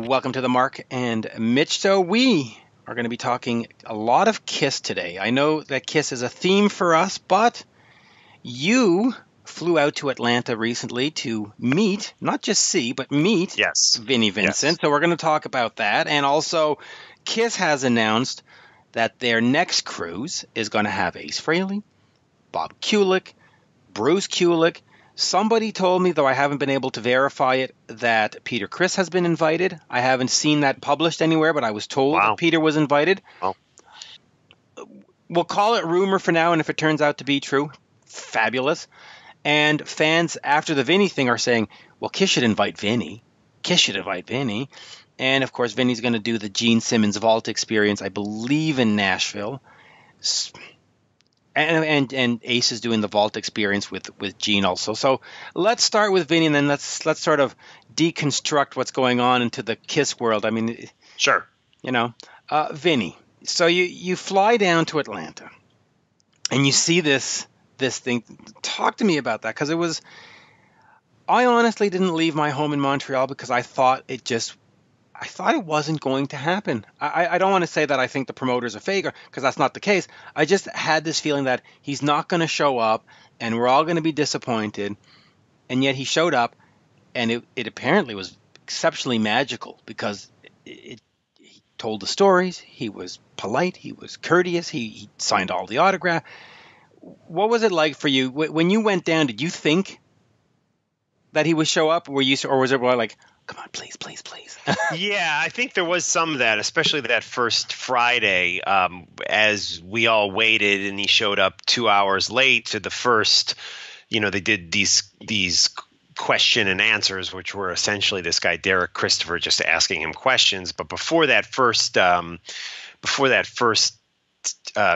welcome to the Mark and Mitch show. We are going to be talking a lot of Kiss today. I know that Kiss is a theme for us, but you flew out to Atlanta recently to meet, not just see, but meet Vinnie Vincent. Yes. So we're going to talk about that. And also, Kiss has announced that their next cruise is going to have Ace Frehley, Bob Kulick, Bruce Kulick. Somebody told me, though I haven't been able to verify it, that Peter Criss has been invited. I haven't seen that published anywhere, but I was told that Peter was invited. Wow. We'll call it rumor for now, and if it turns out to be true, fabulous. And fans after the Vinny thing are saying, well, Kiss should invite Vinny. Kiss should invite Vinny. And, of course, Vinny's going to do the Gene Simmons Vault experience, I believe, in Nashville. And Ace is doing the Vault experience with Gene also. So let's start with Vinny, and then let's sort of deconstruct what's going on into the Kiss world. I mean, sure. You know, Vinny. So you fly down to Atlanta, and you see this thing. Talk to me about that, because I honestly didn't leave my home in Montreal because I thought it wasn't going to happen. I don't want to say that I think the promoters are fake, because that's not the case. I just had this feeling that he's not going to show up, and we're all going to be disappointed. And yet he showed up, and it apparently was exceptionally magical, because he told the stories. He was polite. He was courteous. He signed all the autograph. What was it like for you when you went down? Did you think that he would show up? Or was it like, come on, please, please, please? Yeah, I think there was some of that, especially that first Friday, as we all waited, and he showed up 2 hours late to the first. They did these question and answers, which were essentially this guy Derek Christopher just asking him questions. But before that first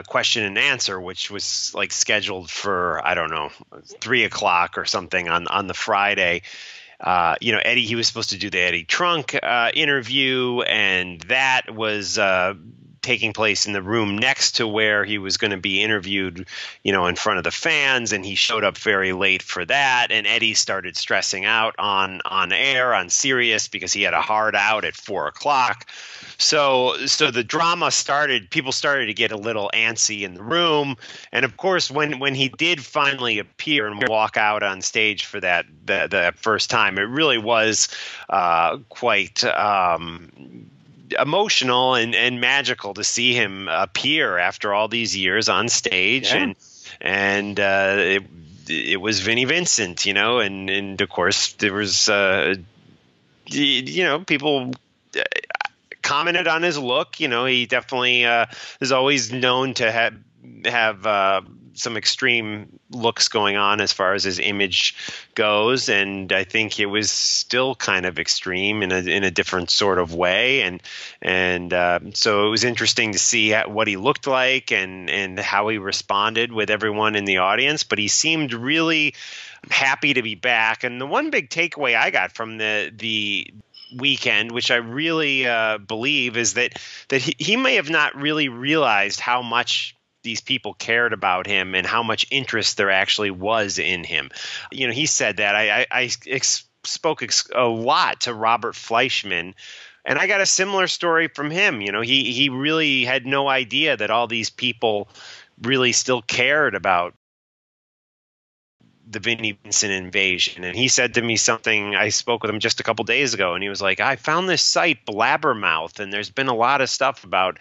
question and answer, which was like scheduled for 3:00 or something on the Friday. Eddie, he was supposed to do the Eddie Trunk interview, and that was taking place in the room next to where he was going to be interviewed, in front of the fans, and he showed up very late for that, and Eddie started stressing out on air, on Sirius, because he had a hard out at 4:00. So the drama started. People started to get a little antsy in the room, and of course, when he did finally appear and walk out on stage for that first time, it really was quite emotional and magical to see him appear after all these years on stage, and it was Vinnie Vincent, and of course there was people commented on his look. He definitely is always known to have some extreme looks going on as far as his image goes, and I think it was still kind of extreme in a different sort of way, and so it was interesting to see what he looked like and how he responded with everyone in the audience. But he seemed really happy to be back, and the one big takeaway I got from the weekend, which I really believe, is that he may have not really realized how much these people cared about him and how much interest there actually was in him. He said that. I spoke a lot to Robert Fleischman, and I got a similar story from him. He really had no idea that all these people really still cared about the Vinnie Vincent invasion. And he said to me something, I spoke with him just a couple days ago, and he was like, I found this site Blabbermouth, and there's been a lot of stuff about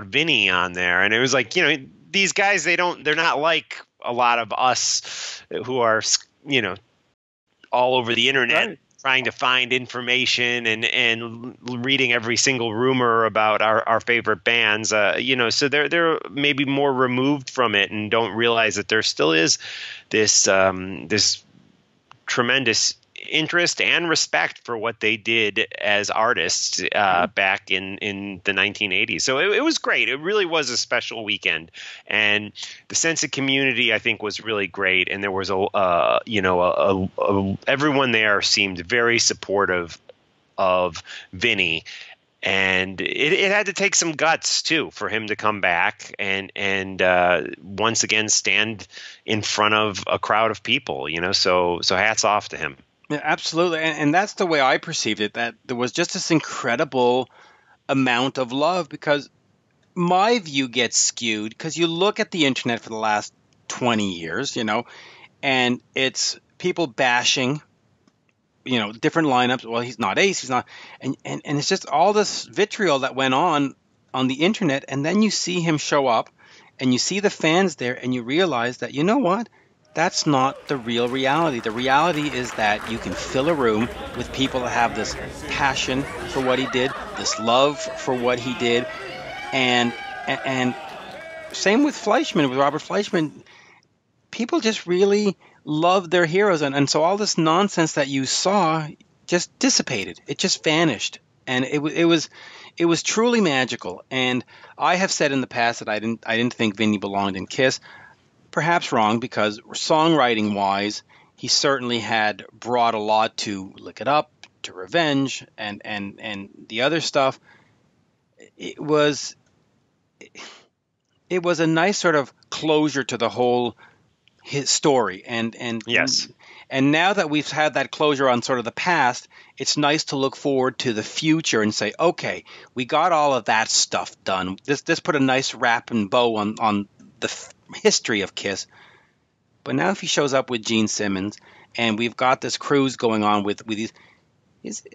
Vinnie on there. And it was like, these guys, they're not like a lot of us who are, all over the internet trying to find information and reading every single rumor about our favorite bands, so they're maybe more removed from it and don't realize that there still is this tremendous interest and respect for what they did as artists back in the 1980s. So it was great. It really was a special weekend, and the sense of community, I think, was really great. And there was everyone there seemed very supportive of Vinnie. And it had to take some guts too for him to come back and once again stand in front of a crowd of people, So hats off to him. Yeah, absolutely. And that's the way I perceived it, that there was just this incredible amount of love, because my view gets skewed because you look at the internet for the last 20 years, and it's people bashing, different lineups. Well, he's not Ace, he's not, and it's just all this vitriol that went on the internet, and then you see him show up, and you see the fans there, and you realize that, you know what? That's not the real reality. The reality is that you can fill a room with people that have this passion for what he did, this love for what he did, and same with Fleischman, with Robert Fleischman. People just really love their heroes, and so all this nonsense that you saw just dissipated. It just vanished, and it was truly magical. And I have said in the past that I didn't think Vinny belonged in Kiss. Perhaps wrong, because songwriting wise, he certainly had brought a lot to Lick It Up, to Revenge, and the other stuff. It was a nice sort of closure to the whole his story, and Yes. and now that we've had that closure on sort of the past, it's nice to look forward to the future and say, okay, we got all of that stuff done. This put a nice wrap and bow on the history of Kiss. But now if he shows up with Gene Simmons, and we've got this cruise going on with these,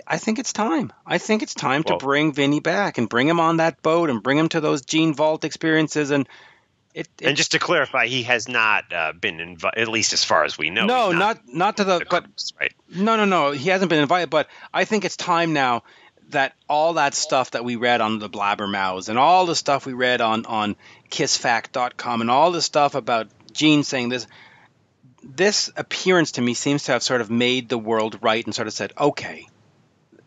I think it's time. I think it's time to bring Vinny back and bring him on that boat and bring him to those Gene Vault experiences. And and just to clarify, he has not been invited, at least as far as we know. No, not to the but cruise, right? No. He hasn't been invited. But I think it's time now that all that stuff that we read on the Blabbermouths and all the stuff we read on KissFact.com and all the stuff about Gene saying this appearance to me seems to have sort of made the world right and sort of said, okay,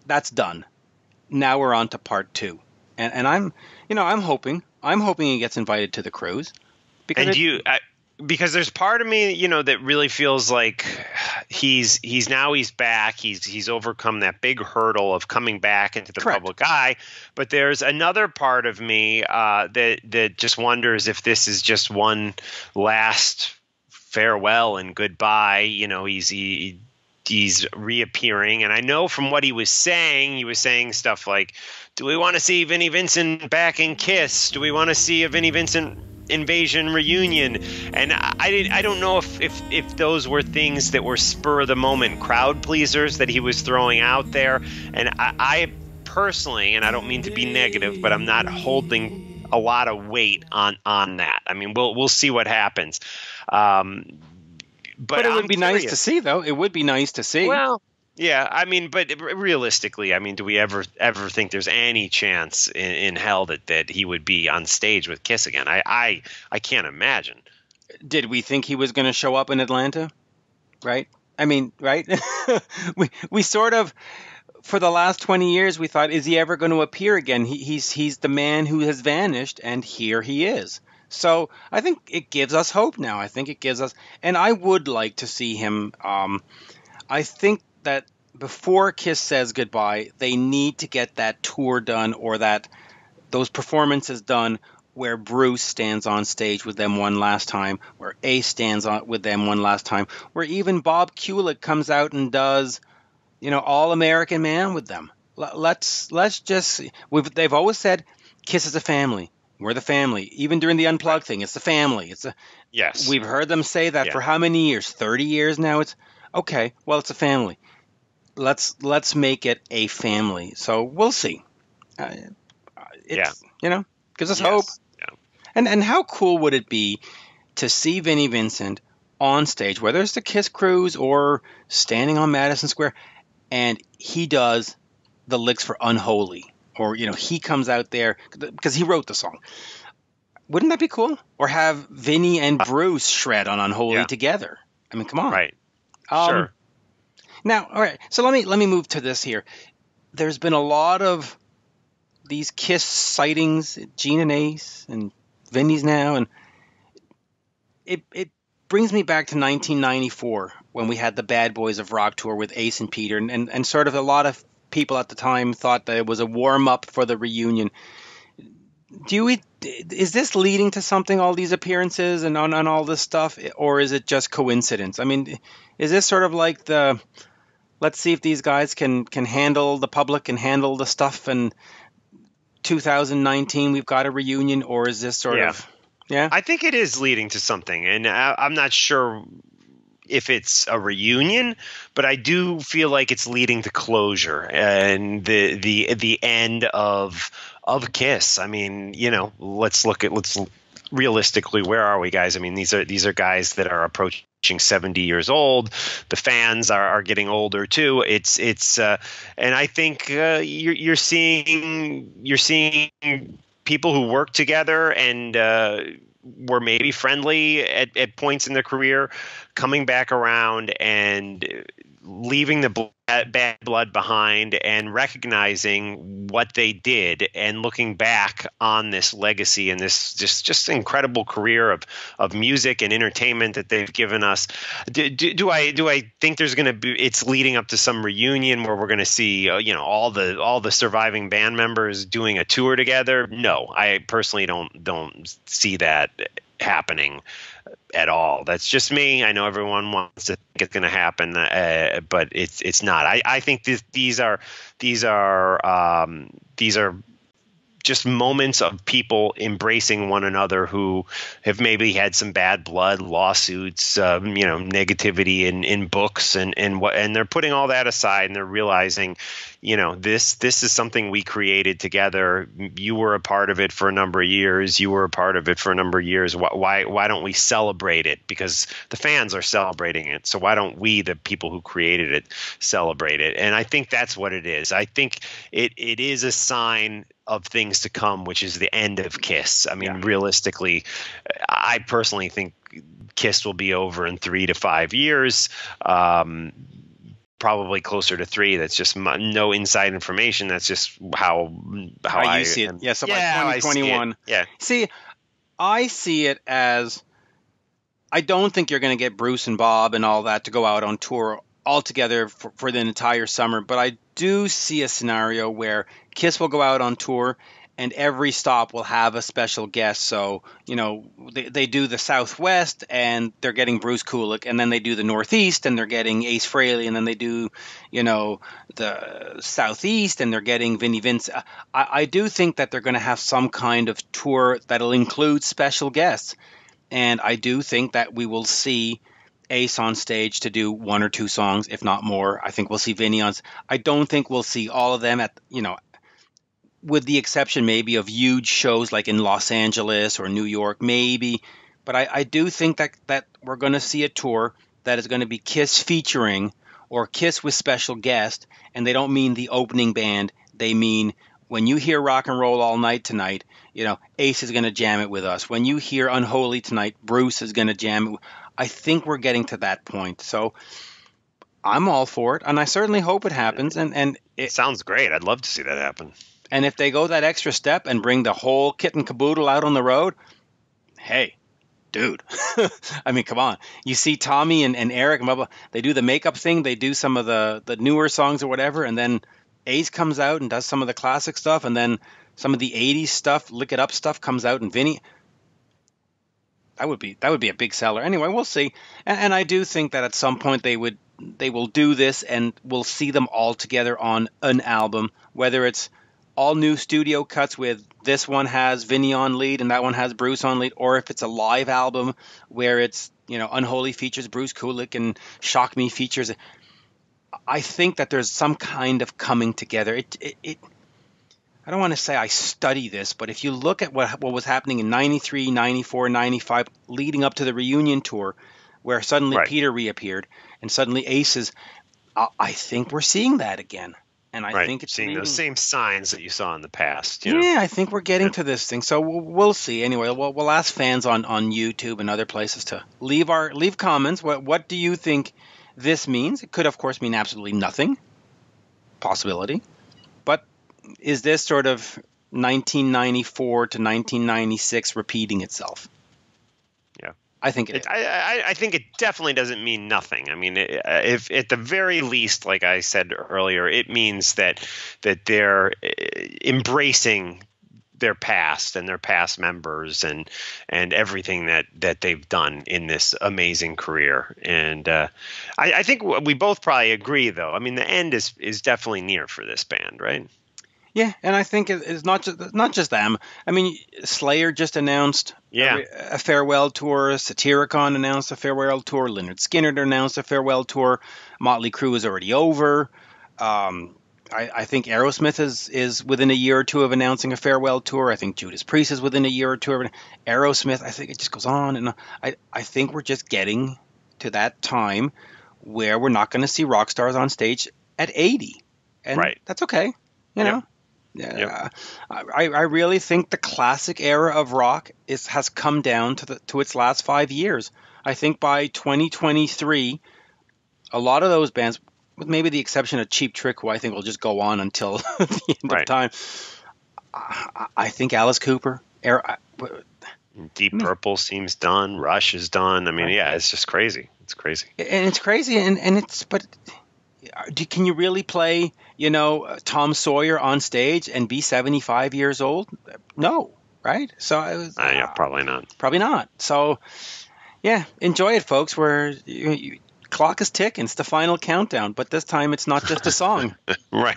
that's done. Now we're on to part 2. And I'm hoping he gets invited to the cruise. Because there's part of me, that really feels like he's back. He's overcome that big hurdle of coming back into the public eye. But there's another part of me that just wonders if this is just one last farewell and goodbye. He's reappearing, and I know from what he was saying stuff like, do we want to see Vinnie Vincent back in Kiss? Do we want to see a Vinnie Vincent Invasion reunion? And I don't know if those were things that were spur of the moment crowd pleasers that he was throwing out there. And I personally, and I don't mean to be negative, but I'm not holding a lot of weight on that. I mean, we'll see what happens. But it would be nice to see, though. It would be nice to see. Well, yeah. I mean, but realistically, do we ever think there's any chance in hell that he would be on stage with Kiss again? I can't imagine. Did we think he was going to show up in Atlanta? Right? I mean, right? we sort of, for the last 20 years, we thought, is he ever going to appear again? He's the man who has vanished, and here he is. So I think it gives us hope now. I think it gives us, and I would like to see him. I think that before Kiss says goodbye, they need to get that tour done, or those performances done where Bruce stands on stage with them one last time, where Ace stands with them one last time, where even Bob Kulick comes out and does, All American Man with them. Let's just. They've always said Kiss is a family. We're the family. Even during the Unplugged thing, it's the family. Yes. We've heard them say that for how many years? 30 years now. It's okay. Well, it's a family. Let's make it a family. So we'll see. Gives us hope. Yeah. And how cool would it be to see Vinnie Vincent on stage, whether it's the Kiss Cruise or standing on Madison Square, and he does the licks for Unholy. Or, he comes out there because he wrote the song. Wouldn't that be cool? Or have Vinny and Bruce shred on Unholy together. I mean, come on. Right. Sure. Now, all right. So let me move to this here. There's been a lot of these Kiss sightings, Gene and Ace and Vinny's now. And it brings me back to 1994 when we had the Bad Boys of Rock tour with Ace and Peter. And sort of a lot of people at the time thought that it was a warm-up for the reunion. Is this leading to something, all these appearances and on all this stuff, or is it just coincidence? I mean, is this sort of like the let's see if these guys can handle the public and handle the stuff. And 2019, we've got a reunion, or is this sort Yeah. of, yeah? I think it is leading to something, and I'm not sure if it's a reunion, but I do feel like it's leading to closure and the end of Kiss. I mean, let's realistically, where are we, guys? I mean, these are guys that are approaching 70 years old. The fans are getting older too. And I think you're seeing people who work together and were maybe friendly at points in their career coming back around and leaving the bad blood behind and recognizing what they did and looking back on this legacy and this just incredible career of music and entertainment that they've given us. Do I think there's going to be, it's leading up to some reunion where we're going to see all the surviving band members doing a tour together? No, I personally don't see that happening at all. That's just me. I know everyone wants to think it's going to happen, but it's not. I think these are just moments of people embracing one another who have maybe had some bad blood, lawsuits, negativity in books, and they're putting all that aside and they're realizing, this is something we created together. You were a part of it for a number of years. You were a part of it for a number of years. Why don't we celebrate it? Because the fans are celebrating it. So why don't we, the people who created it, celebrate it? And I think that's what it is. I think it is a sign of things to come, which is the end of Kiss. I mean, realistically, I personally think Kiss will be over in 3 to 5 years. Probably closer to 3. That's just no inside information. That's just how I see it. Yeah, so by 2021. Yeah. See, I see it as, I don't think you're going to get Bruce and Bob and all that to go out on tour all together for the entire summer, but I do see a scenario where Kiss will go out on tour and every stop will have a special guest. So, they do the Southwest and they're getting Bruce Kulick, and then they do the Northeast and they're getting Ace Frehley, and then they do, the Southeast and they're getting Vinnie Vincent. I do think that they're going to have some kind of tour that'll include special guests. And I do think that we will see Ace on stage to do 1 or 2 songs, if not more. I think we'll see Vinny on. I don't think we'll see all of them at, with the exception maybe of huge shows like in Los Angeles or New York, maybe. But I do think that we're going to see a tour that is going to be Kiss featuring or Kiss with special guest. And they don't mean the opening band. They mean, when you hear Rock and Roll All Night tonight, Ace is going to jam it with us. When you hear Unholy tonight, Bruce is going to jam it. I think we're getting to that point. So I'm all for it, and I certainly hope it happens. And it sounds great. I'd love to see that happen. And if they go that extra step and bring the whole kit and caboodle out on the road, hey, dude. I mean, come on. You see Tommy and Eric, blah, blah, they do the makeup thing. They do some of the newer songs or whatever, and then Ace comes out and does some of the classic stuff, and then some of the 80s stuff, Lick It Up stuff comes out, and Vinny. That would be a big seller. Anyway, we'll see. And I do think that at some point they will do this, and we'll see them all together on an album, whether it's all new studio cuts with this one has Vinny on lead and that one has Bruce on lead, or if it's a live album where it's, Unholy features Bruce Kulick and Shock Me features. I think that there's some kind of coming together. I don't want to say I study this, but if you look at what was happening in 93, 94, 95, leading up to the reunion tour, where suddenly Peter reappeared and suddenly Aces, I think we're seeing that again. And I think it's seeing those same signs that you saw in the past. Yeah, I think we're getting to this thing. So we'll see. Anyway, we'll ask fans on YouTube and other places to leave comments. What do you think this means? It could, of course, mean absolutely nothing. Possibility. But is this sort of 1994 to 1996 repeating itself? Yeah. I think it is. I think it definitely doesn't mean nothing. I mean, if at the very least, like I said earlier, it means that they're embracing their past and their past members and everything that they've done in this amazing career. And I think we both probably agree, though. I mean, the end is definitely near for this band, right? Yeah, and I think it's not just them. I mean, Slayer just announced a farewell tour. Satyricon announced a farewell tour. Lynyrd Skynyrd announced a farewell tour. Motley Crue is already over. I think Aerosmith is within a year or two of announcing a farewell tour. I think Judas Priest is within a year or two of Aerosmith. I think it just goes on and on. I think we're just getting to that time where we're not going to see rock stars on stage at 80, and that's okay. You know. Yep. I really think the classic era of rock has come down to its last 5 years. I think by 2023, a lot of those bands, with maybe the exception of Cheap Trick, who I think will just go on until the end of time, I think Alice Cooper, Deep Purple seems done. Rush is done. I mean, it's just crazy. It's crazy. And it's crazy, and it's but. Can you really play, Tom Sawyer on stage and be 75 years old? No, right? So it was, probably not. Probably not. So, yeah, enjoy it, folks. Where clock is ticking. It's the final countdown, but this time it's not just a song. Right?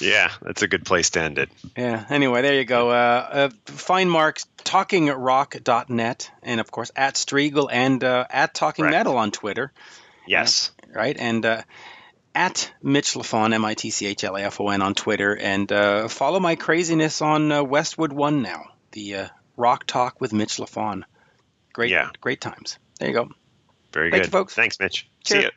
Yeah, that's a good place to end it. Yeah. Anyway, there you go. Find Mark's talkingrock.net, and of course at Striegel and at Talking Metal on Twitter. Yes. Right. And at Mitch Lafon, MITCHLAFON on Twitter. And follow my craziness on Westwood One now, the Rock Talk with Mitch Lafon. Great times. There you go. Very Thank good. You, folks. Thanks, Mitch. Cheers. See you.